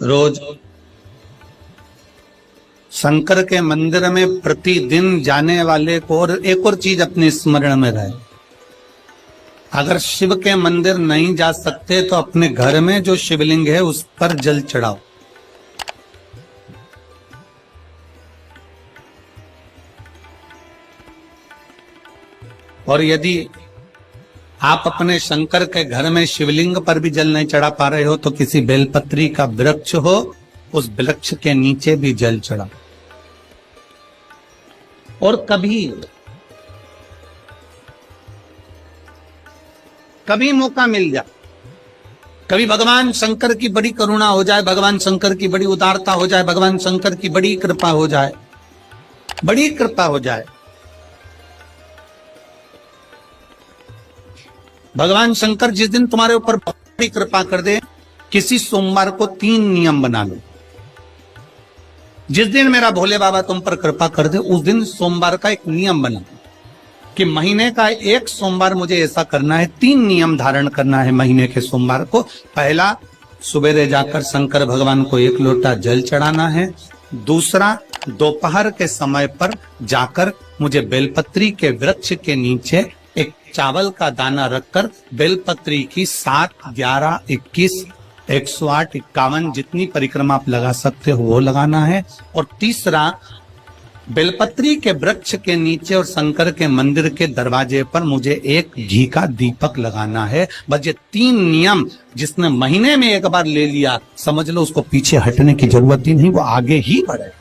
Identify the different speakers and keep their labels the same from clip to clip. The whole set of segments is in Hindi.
Speaker 1: रोज शंकर के मंदिर में प्रतिदिन जाने वाले को और एक और चीज अपने स्मरण में रहे, अगर शिव के मंदिर नहीं जा सकते तो अपने घर में जो शिवलिंग है उस पर जल चढ़ाओ। और यदि आप अपने शंकर के घर में शिवलिंग पर भी जल नहीं चढ़ा पा रहे हो तो किसी बेलपत्री का वृक्ष हो, उस वृक्ष के नीचे भी जल चढ़ाओ। और कभी मौका मिल जाए, कभी भगवान शंकर की बड़ी करुणा हो जाए, भगवान शंकर की बड़ी उदारता हो जाए, भगवान शंकर की बड़ी कृपा हो जाए, बड़ी कृपा हो जाए, भगवान शंकर जिस दिन तुम्हारे ऊपर बड़ी कृपा कर दे, किसी सोमवार को 3 नियम बना लो। जिस दिन मेरा भोले बाबा तुम पर कृपा कर दे उस दिन सोमवार का एक नियम बना कि महीने का एक सोमवार मुझे ऐसा करना है, 3 नियम धारण करना है महीने के सोमवार को। पहला, सुबेरे जाकर शंकर भगवान को 1 लोटा जल चढ़ाना है। दूसरा, दोपहर के समय पर जाकर मुझे बेलपत्री के वृक्ष के नीचे एक चावल का दाना रखकर बेलपत्री की 7, 11, 21, 108, 51 जितनी परिक्रमा आप लगा सकते हो वो लगाना है। और तीसरा, बेलपत्री के वृक्ष के नीचे और शंकर के मंदिर के दरवाजे पर मुझे एक घी का दीपक लगाना है। बस ये 3 नियम जिसने महीने में एक बार ले लिया, समझ लो उसको पीछे हटने की जरूरत ही नहीं, वो आगे ही बढ़े।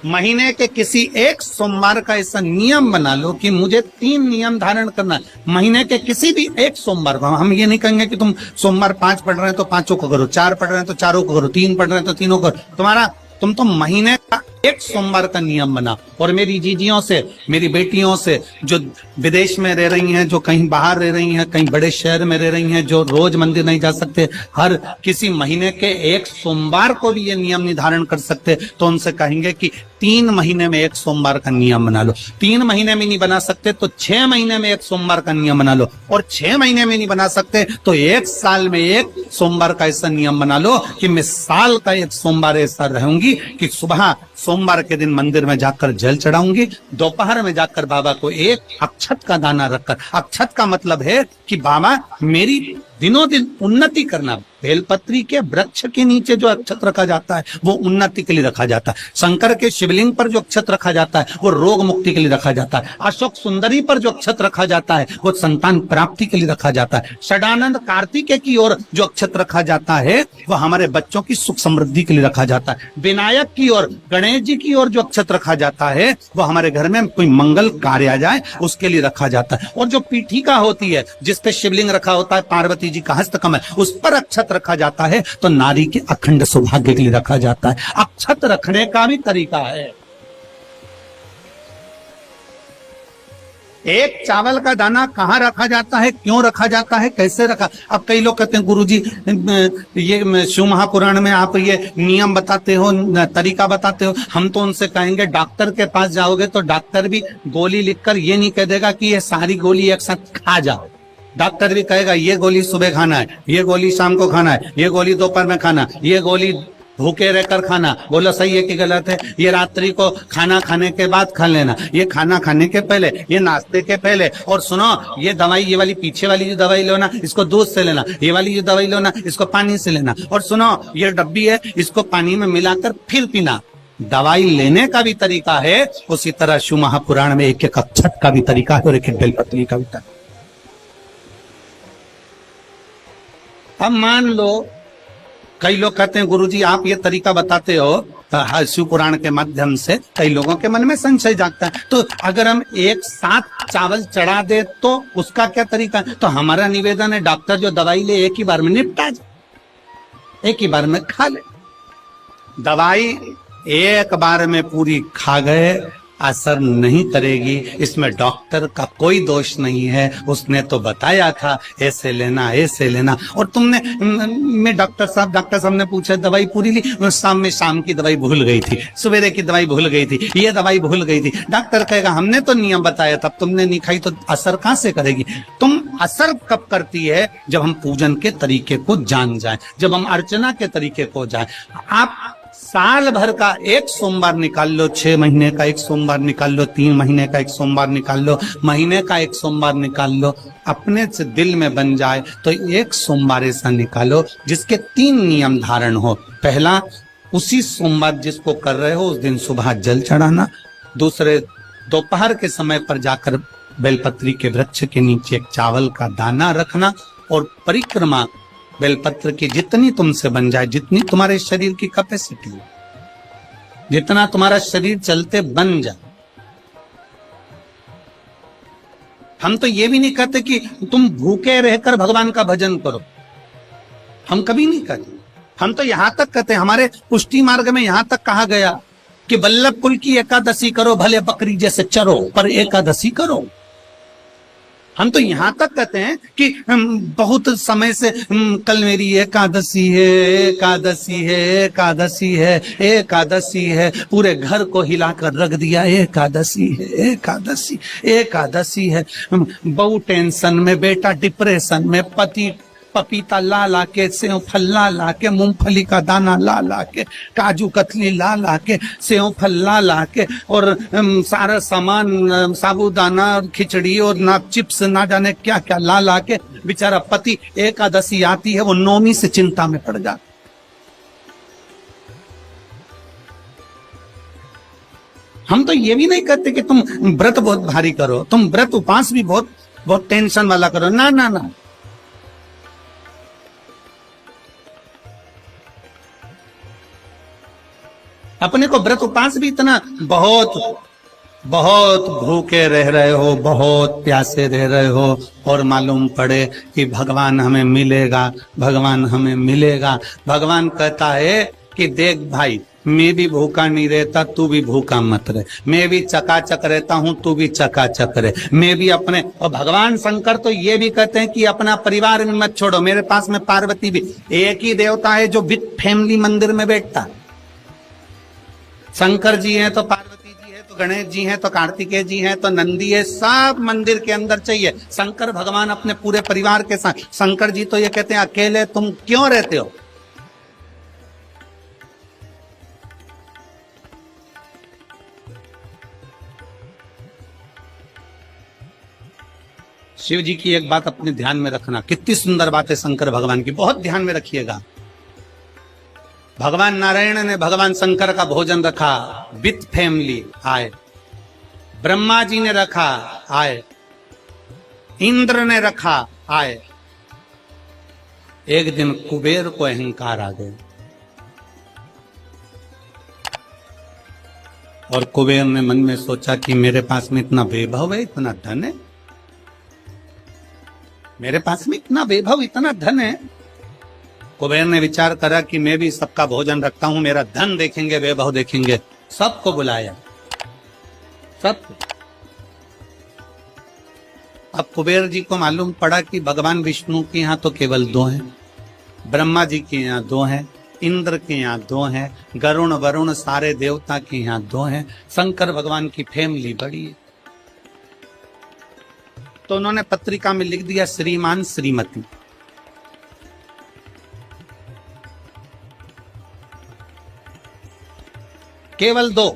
Speaker 1: महीने के किसी एक सोमवार का ऐसा नियम बना लो कि मुझे 3 नियम धारण करना है महीने के किसी भी एक सोमवार को। हम ये नहीं कहेंगे कि तुम सोमवार 5 पढ़ रहे हैं तो 5 को करो, 4 पढ़ रहे हैं तो 4 को करो, 3 पढ़ रहे हैं तो 3 को करो। तुम तो महीने का एक सोमवार का नियम बना। और मेरी जीजियों से, मेरी बेटियों से जो विदेश में रह रही हैं, जो कहीं बाहर रह रही हैं, कहीं बड़े शहर में रह रही हैं, जो रोज मंदिर नहीं जा सकते, हर किसी महीने के एक सोमवार को भी ये नियम निर्धारण कर सकते, तो उनसे कहेंगे कि 3 महीने में एक सोमवार का नियम बना लो। 3 महीने में नहीं बना सकते तो 6 महीने में एक सोमवार का नियम बना लो। और 6 महीने में नहीं बना सकते तो 1 साल में एक सोमवार का ऐसा नियम बना लो कि मैं साल का एक सोमवार ऐसा रहूंगी कि सुबह सोमवार के दिन मंदिर में जाकर जल चढ़ाऊंगी, दोपहर में जाकर बाबा को एक अक्षत का दाना रखकर, अक्षत का मतलब है कि बाबा मेरी दिनों दिन उन्नति करना। बेलपत्री के वृक्ष के नीचे जो अक्षत रखा जाता है वो उन्नति के लिए रखा जाता है। शंकर के शिवलिंग पर जो अक्षत रखा जाता है वो रोग मुक्ति के लिए रखा जाता है। अशोक सुंदरी पर जो अक्षत रखा जाता है वो संतान प्राप्ति के लिए रखा जाता है। षडानंद कार्तिकेय की ओर जो अक्षत रखा जाता है वो हमारे बच्चों की सुख समृद्धि के लिए रखा जाता है। विनायक की ओर, गणेश जी की ओर जो अक्षत रखा जाता है वो हमारे घर में कोई मंगल कार्य आ जाए उसके लिए रखा जाता है। और जो पीठिका होती है जिसपे शिवलिंग रखा होता है, पार्वती जी का हस्तकमल, उस पर अक्षत रखा जाता है तो नारी के अखंड सौभाग्य के लिए रखा जाता है। अक्षत रखने का भी तरीका है। एक चावल का दाना कहाँ रखा जाता है, क्यों रखा जाता है, कैसे रखा। अब कई लोग कहते हैं गुरुजी ये शिव महापुराण में आप ये नियम बताते हो, तरीका बताते हो। हम तो उनसे कहेंगे डॉक्टर के पास जाओगे तो डॉक्टर भी गोली लिखकर ये नहीं कह देगा कि ये सारी गोली एक साथ खा जाओ। डॉक्टर भी कहेगा ये गोली सुबह खाना है, ये गोली शाम को खाना है, ये गोली दोपहर में खाना, ये गोली भूखे रहकर खाना। बोलो सही है कि गलत है? ये रात्रि को खाना खाने के बाद खा लेना, ये खाना खाने के पहले, ये नाश्ते के पहले। और सुनो, ये दवाई, ये वाली पीछे वाली जो दवाई लो ना इसको दूध से लेना, ये वाली जो दवाई लो ना इसको पानी से लेना। और सुनो, ये डब्बी है इसको पानी में मिलाकर फिर पीना। दवाई लेने का भी तरीका है, उसी तरह शिव महापुराण में एक अक्षत का भी तरीका है और एक बेलपत्री का भी तरीका। अब मान लो कई लोग कहते हैं गुरुजी आप ये तरीका बताते हो शिव पुराण के माध्यम से, कई लोगों के मन में संशय जागता है, तो अगर हम एक साथ चावल चढ़ा दे तो उसका क्या तरीका है? तो हमारा निवेदन है डॉक्टर जो दवाई ले एक ही बार में निपटा जाए, एक ही बार में खा ले। दवाई एक बार में पूरी खा गए असर नहीं करेगी, इसमें डॉक्टर का कोई दोष नहीं है। उसने तो बताया था ऐसे लेना ऐसे लेना, और तुमने मैं डॉक्टर साहब ने पूछा दवाई पूरी ली, शाम की दवाई भूल गई थी, सवेरे की दवाई भूल गई थी, ये दवाई भूल गई थी। डॉक्टर कहेगा हमने तो नियम बताया था, तुमने नहीं खाई तो असर कहां से करेगी? तुम असर कब करती है? जब हम पूजन के तरीके को जान जाएं, जब हम अर्चना के तरीके को जाएं। आप साल भर का एक सोमवार निकाल लो, 6 महीने का एक सोमवार निकाल लो, 3 महीने का एक सोमवार निकाल लो, महीने का एक सोमवार निकाल लो, अपने से दिल में बन जाए तो एक सोमवार ऐसा निकालो जिसके 3 नियम धारण हो। पहला, उसी सोमवार जिसको कर रहे हो उस दिन सुबह जल चढ़ाना। दूसरे, दोपहर के समय पर जाकर बेलपत्री के वृक्ष के नीचे एक चावल का दाना रखना और परिक्रमा बेलपत्र की जितनी तुमसे बन जाए, जितनी तुम्हारे शरीर की कैपेसिटी, जितना तुम्हारा शरीर चलते बन जाए। हम तो ये भी नहीं कहते कि तुम भूखे रहकर भगवान का भजन करो, हम कभी नहीं कहते। हम तो यहां तक कहते हैं, हमारे पुष्टि मार्ग में यहां तक कहा गया कि वल्लभ कुल की एकादशी करो, भले बकरी जैसे चरो पर एकादशी करो। हम तो यहां तक कहते हैं कि बहुत समय से कल मेरी एकादशी है, एकादशी है, एकादशी है, एकादशी है, पूरे घर को हिलाकर रख दिया, एकादशी है, एकादशी, एकादशी है। बहू टेंशन में, बेटा डिप्रेशन में, पति पपीता ला ला के, सेव फल ला ला के, मूंगफली का दाना ला ला के, काजू कतली ला ला के, सेव फल ला ला के, और सारा सामान, साबूदाना, खिचड़ी और ना चिप्स, ना जाने क्या क्या ला ला के, बेचारा पति एकादशी आती है वो नौमी से चिंता में पड़ जाता। हम तो ये भी नहीं कहते कि तुम व्रत बहुत भारी करो, तुम व्रत उपवास भी बहुत बहुत टेंशन वाला करो, ना ना ना। अपने को व्रत उपवास भी इतना बहुत बहुत भूखे रह रहे हो, बहुत प्यासे रह रहे हो, और मालूम पड़े कि भगवान हमें मिलेगा, भगवान हमें मिलेगा। भगवान कहता है कि देख भाई, मैं भी भूखा नहीं रहता, तू भी भूखा मत रहे, मैं भी चकाचक रहता हूं, तू भी चकाचक रहे, मैं भी अपने। और भगवान शंकर तो ये भी कहते हैं कि अपना परिवार में मत छोड़ो। मेरे पास में पार्वती भी, एक ही देवता है जो विद फैमिली मंदिर में बैठता है। शंकर जी हैं तो पार्वती जी है, तो गणेश जी हैं, तो कार्तिकेय जी हैं, तो नंदी है, सब मंदिर के अंदर चाहिए। शंकर भगवान अपने पूरे परिवार के साथ। शंकर जी तो ये कहते हैं अकेले तुम क्यों रहते हो? शिव जी की एक बात अपने ध्यान में रखना, कितनी सुंदर बात है शंकर भगवान की, बहुत ध्यान में रखिएगा। भगवान नारायण ने भगवान शंकर का भोजन रखा, विथ फैमिली आए। ब्रह्मा जी ने रखा, आए। इंद्र ने रखा, आए। एक दिन कुबेर को अहंकार आ गया और कुबेर ने मन में सोचा कि मेरे पास में इतना वैभव है, इतना धन है, मेरे पास में इतना वैभव, इतना धन है। कुबेर ने विचार करा कि मैं भी सबका भोजन रखता हूं, मेरा धन देखेंगे, वैभव देखेंगे। सबको बुलाया, सबको। अब कुबेर जी को मालूम पड़ा कि भगवान विष्णु के यहाँ तो केवल 2 हैं, ब्रह्मा जी के यहाँ 2 हैं, इंद्र के यहाँ 2 हैं, गरुण वरुण सारे देवता के यहाँ 2 हैं, शंकर भगवान की फैमिली बड़ी है। तो उन्होंने पत्रिका में लिख दिया, श्रीमान श्रीमती। केवल 2।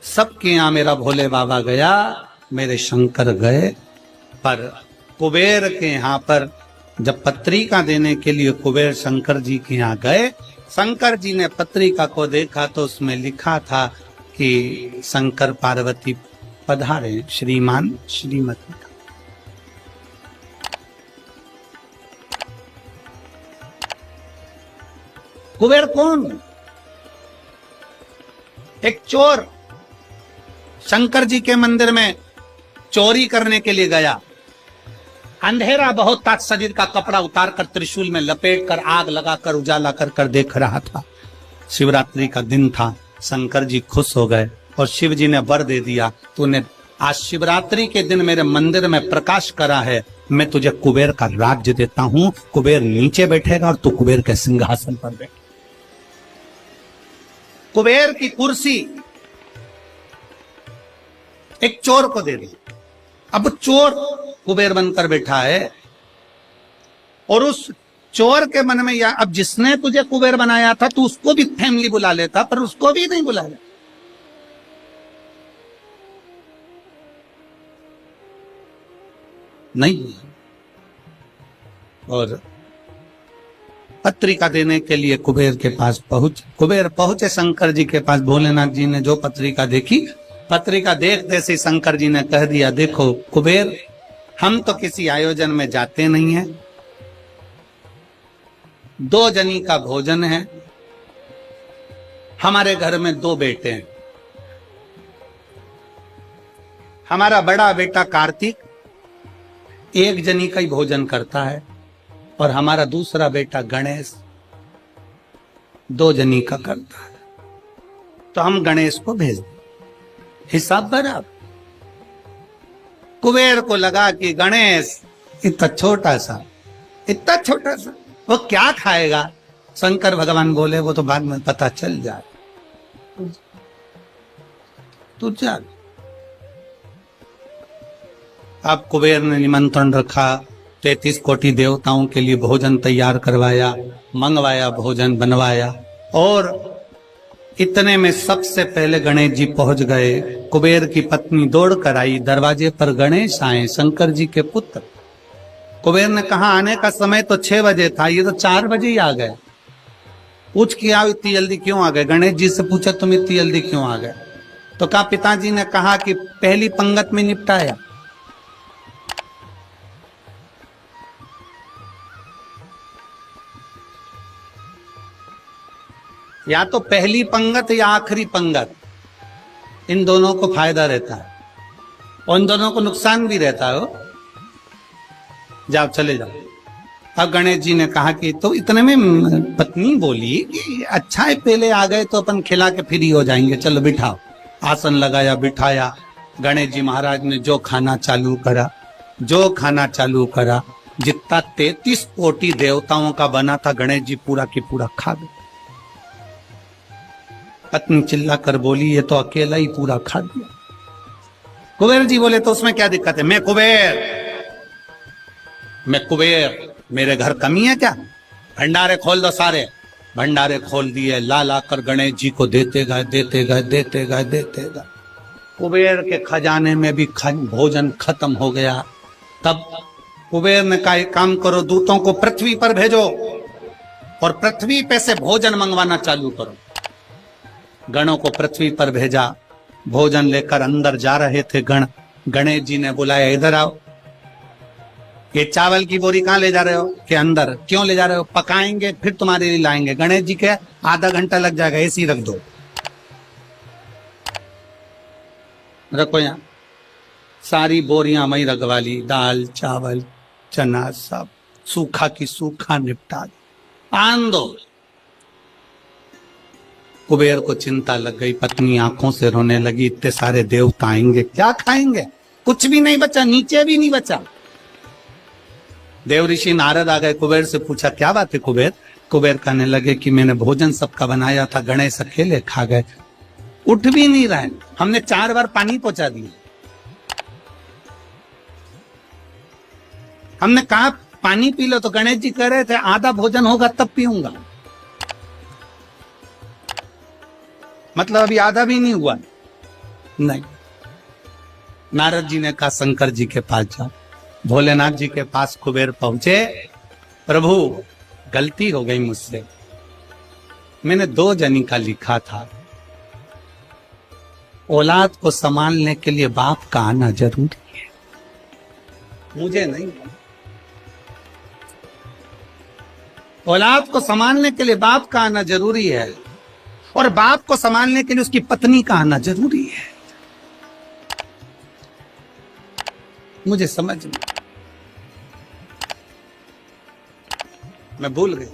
Speaker 1: सबके यहां मेरा भोले बाबा गया, मेरे शंकर गए, पर कुबेर के यहां पर जब पत्रिका देने के लिए कुबेर शंकर जी के यहां गए, शंकर जी ने पत्रिका को देखा तो उसमें लिखा था कि शंकर पार्वती पधारे, श्रीमान श्रीमती। कुबेर कौन? एक चोर शंकर जी के मंदिर में चोरी करने के लिए गया। अंधेरा बहुत था, शरीर का कपड़ा उतार कर त्रिशूल में लपेट कर आग लगाकर उजाला कर देख रहा था। शिवरात्रि का दिन था। शंकर जी खुश हो गए और शिव जी ने वर दे दिया, तूने आज शिवरात्रि के दिन मेरे मंदिर में प्रकाश करा है, मैं तुझे कुबेर का राज्य देता हूं। कुबेर नीचे बैठेगा और तू कुबेर के सिंहासन पर बैठ। कुबेर की कुर्सी एक चोर को दे दी। अब चोर कुबेर बनकर बैठा है और उस चोर के मन में या अब जिसने तुझे कुबेर बनाया था तू उसको भी फैमिली बुला लेता, पर उसको भी नहीं बुलाया। नहीं। और पत्रिका देने के लिए कुबेर के पास कुबेर पहुंचे शंकर जी के पास। भोलेनाथ जी ने जो पत्रिका देखी, पत्रिका देखते से शंकर जी ने कह दिया, देखो कुबेर, हम तो किसी आयोजन में जाते नहीं हैं, 2 जनी का भोजन है, हमारे घर में 2 बेटे हैं, हमारा बड़ा बेटा कार्तिक 1 जनी का ही भोजन करता है और हमारा दूसरा बेटा गणेश 2 जनी का करता है, तो हम गणेश को भेज दें, हिसाब बराबर। कुबेर को लगा कि गणेश इतना छोटा सा वो क्या खाएगा। शंकर भगवान बोले, वो तो बाद में पता चल जाए, तू चल। अब कुबेर ने निमंत्रण रखा, 33 कोटि देवताओं के लिए भोजन तैयार करवाया, मंगवाया, भोजन बनवाया। और इतने में सबसे पहले गणेश जी पहुंच गए। कुबेर की पत्नी दौड़ कर आई, दरवाजे पर गणेश आए, शंकर जी के पुत्र। कुबेर ने कहा आने का समय तो 6 बजे था, ये तो 4 बजे ही आ गए। पूछ के आओ इतनी जल्दी क्यों आ गए। गणेश जी से पूछा तुम इतनी जल्दी क्यों आ गए, तो कहा पिताजी ने कहा कि पहली पंगत में निपटाया। या तो पहली पंगत या आखिरी पंगत, इन दोनों को फायदा रहता है और इन दोनों को नुकसान भी रहता है। जाओ चले जाओ। अब गणेश जी ने कहा कि तो इतने में पत्नी बोली कि अच्छा है पहले आ गए तो अपन खिला के फ्री हो जाएंगे, चलो बिठाओ। आसन लगाया, बिठाया। गणेश जी महाराज ने जो खाना चालू करा, जितना 33 कोटि देवताओं का बना था गणेश जी पूरा की पूरा खा गए। पत्नी चिल्ला कर बोली, ये तो अकेला ही पूरा खा दिया। कुबेर जी बोले तो उसमें क्या दिक्कत है, मैं कुबेर, मेरे घर कमी है क्या? भंडारे खोल दो सारे। भंडारे खोल दिए, ला कर गणेश जी को देते गए। कुबेर के खजाने में भी भोजन खत्म हो गया। तब कुबेर ने कहा एक काम करो, दूतों को पृथ्वी पर भेजो और पृथ्वी पे से भोजन मंगवाना चालू करो। गणों को पृथ्वी पर भेजा, भोजन लेकर अंदर जा रहे थे गण। गणेश जी ने बुलाया, इधर आओ। ये चावल की बोरी कहां ले जा रहे हो? कि अंदर। क्यों ले जा रहे हो? पकाएंगे फिर तुम्हारे लिए लाएंगे। गणेश जी के आधा घंटा लग जाएगा, ऐसी रख दो। रखो यहां। सारी बोरियां मई रखवा ली, दाल चावल चना सब सूखा की सूखा निपटा दी। आन दो। कुबेर को चिंता लग गई, पत्नी आंखों से रोने लगी, इतने सारे देवता आएंगे, क्या खाएंगे? कुछ भी नहीं बचा, नीचे भी नहीं बचा। देव ऋषि नारद आ गए, कुबेर से पूछा क्या बात है कुबेर? कुबेर कहने लगे कि मैंने भोजन सबका बनाया था, गणेश अकेले खा गए, उठ भी नहीं रहे, हमने 4 बार पानी पहुंचा दिया। हमने कहा पानी पी लो, तो गणेश जी कह रहे थे आधा भोजन होगा तब पीऊंगा। मतलब अभी आधा भी नहीं हुआ। नहीं। नारद जी ने कहा शंकर जी के पास जाओ। भोलेनाथ जी के पास कुबेर पहुंचे, प्रभु गलती हो गई मुझसे, मैंने 2 जनी का लिखा था। औलाद को संभालने के लिए बाप का आना जरूरी है, मुझे नहीं। औलाद को संभालने के लिए बाप का आना जरूरी है और बाप को संभालने के लिए उसकी पत्नी का आना जरूरी है। मुझे समझ में, मैं भूल गई।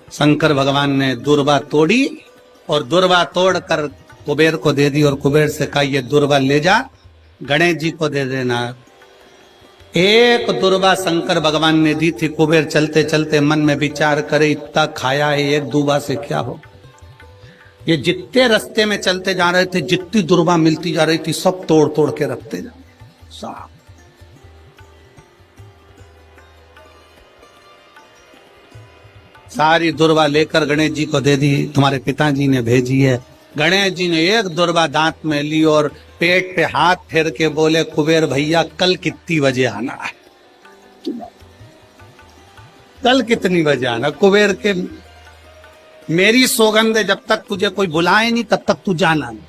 Speaker 1: शंकर भगवान ने दुर्वा तोड़ी और दुर्वा तोड़कर कुबेर को दे दी और कुबेर से कहा ये दुर्वा ले जा, गणेश जी को दे देना। एक दुर्वा शंकर भगवान ने दी थी। कुबेर चलते चलते मन में विचार करे, इतना खाया है, एक दुर्वा से क्या हो। ये जितने रास्ते में चलते जा रहे थे, जितनी दुर्वा मिलती जा रही थी, सब तोड़ तोड़ के रखते जा। साहब। सारी दुर्वा लेकर गणेश जी को दे दी, तुम्हारे पिताजी ने भेजी है। गणेश जी ने एक दुर्वा दांत में ली और पेट पे हाथ फेर के बोले, कुबेर भैया कल कितनी बजे आना है? कल कितनी बजे आना? कुबेर के मेरी सौगंध है, जब तक तुझे कोई बुलाए नहीं तब तक तू जाना नहीं,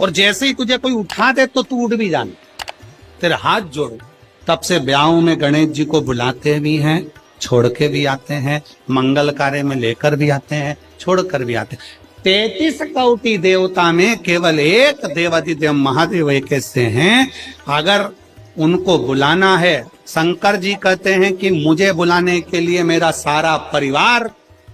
Speaker 1: और जैसे ही तुझे कोई उठा दे तो तू उठ भी जाना, तेरे हाथ जोड़ो। तब से ब्याहों में गणेश जी को बुलाते भी हैं, छोड़ के भी आते हैं, मंगल कार्य में लेकर भी आते हैं, छोड़ कर भी आते हैं। 33 कोटि देवता में केवल एक देवाधिदेव महादेव एक ऐसे हैं, अगर उनको बुलाना है, शंकर जी कहते हैं कि मुझे बुलाने के लिए मेरा सारा परिवार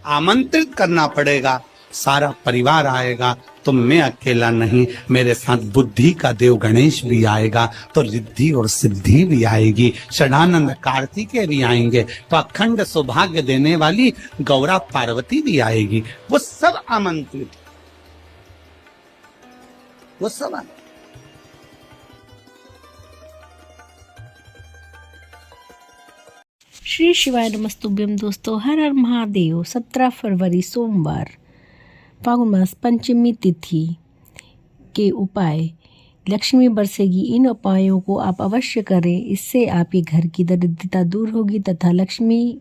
Speaker 1: आमंत्रित करना पड़ेगा, सारा परिवार आएगा तो मैं अकेला नहीं, मेरे साथ बुद्धि का देव गणेश भी आएगा तो रिद्धि और सिद्धि भी आएगी, षडानंद कार्तिकेय भी आएंगे तो अखंड सौभाग्य देने वाली गौरा पार्वती भी आएगी। वो सब आमंत्रित, वो सब आएंगे।
Speaker 2: श्री शिवाय नमस्तुभ्यम। दोस्तों, हर हर महादेव। 17 फरवरी सोमवार, फागुन मास पंचमी तिथि के उपाय। लक्ष्मी बरसेगी, इन उपायों को आप अवश्य करें, इससे आपके घर की दरिद्रता दूर होगी तथा लक्ष्मी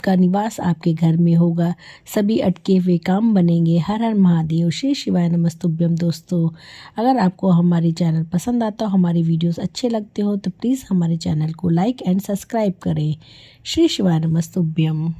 Speaker 2: का निवास आपके घर में होगा, सभी अटके हुए काम बनेंगे। हर हर महादेव। श्री शिवाय नमस्तुभ्यम। दोस्तों, अगर आपको हमारे चैनल पसंद आता हो, हमारे वीडियोस अच्छे लगते हो तो प्लीज़ हमारे चैनल को लाइक एंड सब्सक्राइब करें। श्री शिवाय नमस्तुभ्यम।